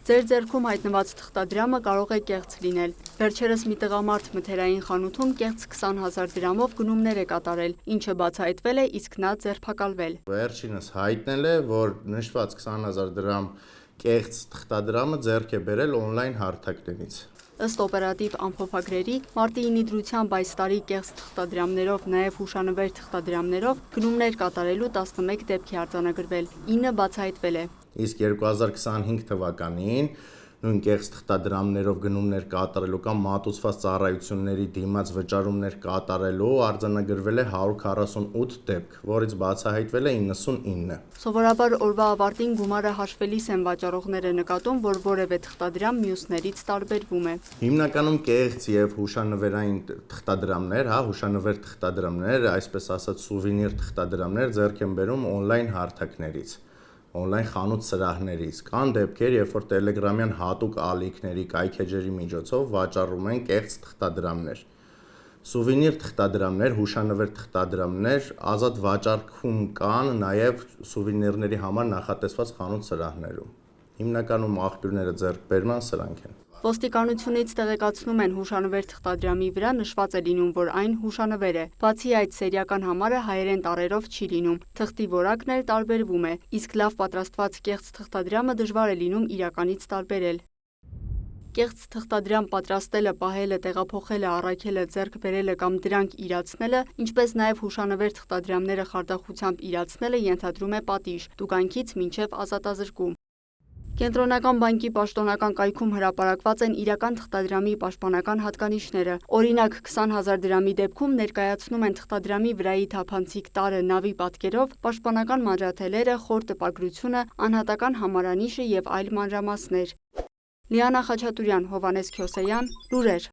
Ձեր ձեռքում հայտնված թղթադրամը կարող է կեղծ լինել։ Վերջերս մի տղամարդ մթերային խանութում կեղծ 20,000 դրամով գնումներ է կատարել, ինչը բացահայտվել է, իսկ նա ձերբակալվել։ Վերջինս հայտնել է, որ նշված 20,000 դրամ կեղծ թղթադրամը ձեռք է բերել օնլայն հարթակներից։ Ըստ օպերատիվ ամփոփագրերի, մարտի 9-ի դրությամբ այս տարի կեղծ թղթադրամներով, նաև հուշանվեր թղթադրամներով գնումներ կատարելու 11 դեպք է արձանագրվել, 9 բացահայտվել է։ Իսկ 2025 թվականին նույն կեղծ թղթադրամներով գնումներ կատարելու կամ մատուցված ծառայությունների դիմաց վճարումներ կատարելու արձանագրվել է 148 դեպք, որից բացահայտվել է 99։ Սովորաբար օրվա ավարտին գումարը հաշվելիս են վաճառողները նկատում, որ որևէ թղթադրամ մյուսներից տարբերվում է։ Հիմնականում կեղծ եւ հուշանվերային թղթադրամներ, հուշանվեր թղթադրամներ, այսպես ասած սուվենիր թղթադրամներ ձեռք են բերում օնլայն հարթակներից, օնլայն խանութ սրահներից, կան դեպքեր, երբ որ տելեգրամյան հատուկ ալիքների, կայքեջերի միջոցով վաճառում են կեղծ թղթադրամներ։ Սուվենիր թղթադրամներ, հուշանվեր թղթադրամներ ազատ վաճառքում կան նաև սուվենիրների համար նախատեսված խանութ սրահներում։ Հիմնականում աղբյուրները ձեռքբերման սրանք են։ Ոստիկանությունից տեղեկացնում են հուշանվեր թղթադրամի վրա նշված է լինում, որ այն հուշանվեր է։ Բացի այդ, սերիական համարը հայերեն տառերով չի լինում, թղթի որակն էլ տարբերվում է, իսկ լավ պատրաստված կեղծ թղթադրամը դժվար է լինում իրականից տարբերել։ Կեղծ թղթադրամ պատրաստելը, պահելը, տեղափոխելը, առաքելը, ձեռք բերելը կամ դրանք իրացնելը, ինչպես նաև հուշանվեր թղթադրամները խարդախությամբ իրացնելը ենթադրում է պատիժ, տուգանքից մինչև ազատազրկում։ Կենտրոնական բանկի պաշտոնական կայքում հրապարակված են իրական թղթադրամի պաշտպանական հատկանիշները։ Օրինակ 20,000 դրամի դեպքում ներկայացնում են թղթադրամի վրայի թափանցիկ տարը, նավի պատկերով, պաշտպանական մանրաթելերը, խոր տպագրությունը, անհատական համարանիշը և այլ մանրամասներ։ Լիանա Խաչատուրյան, Հովհաննես Քյոսեյան, լուրեր։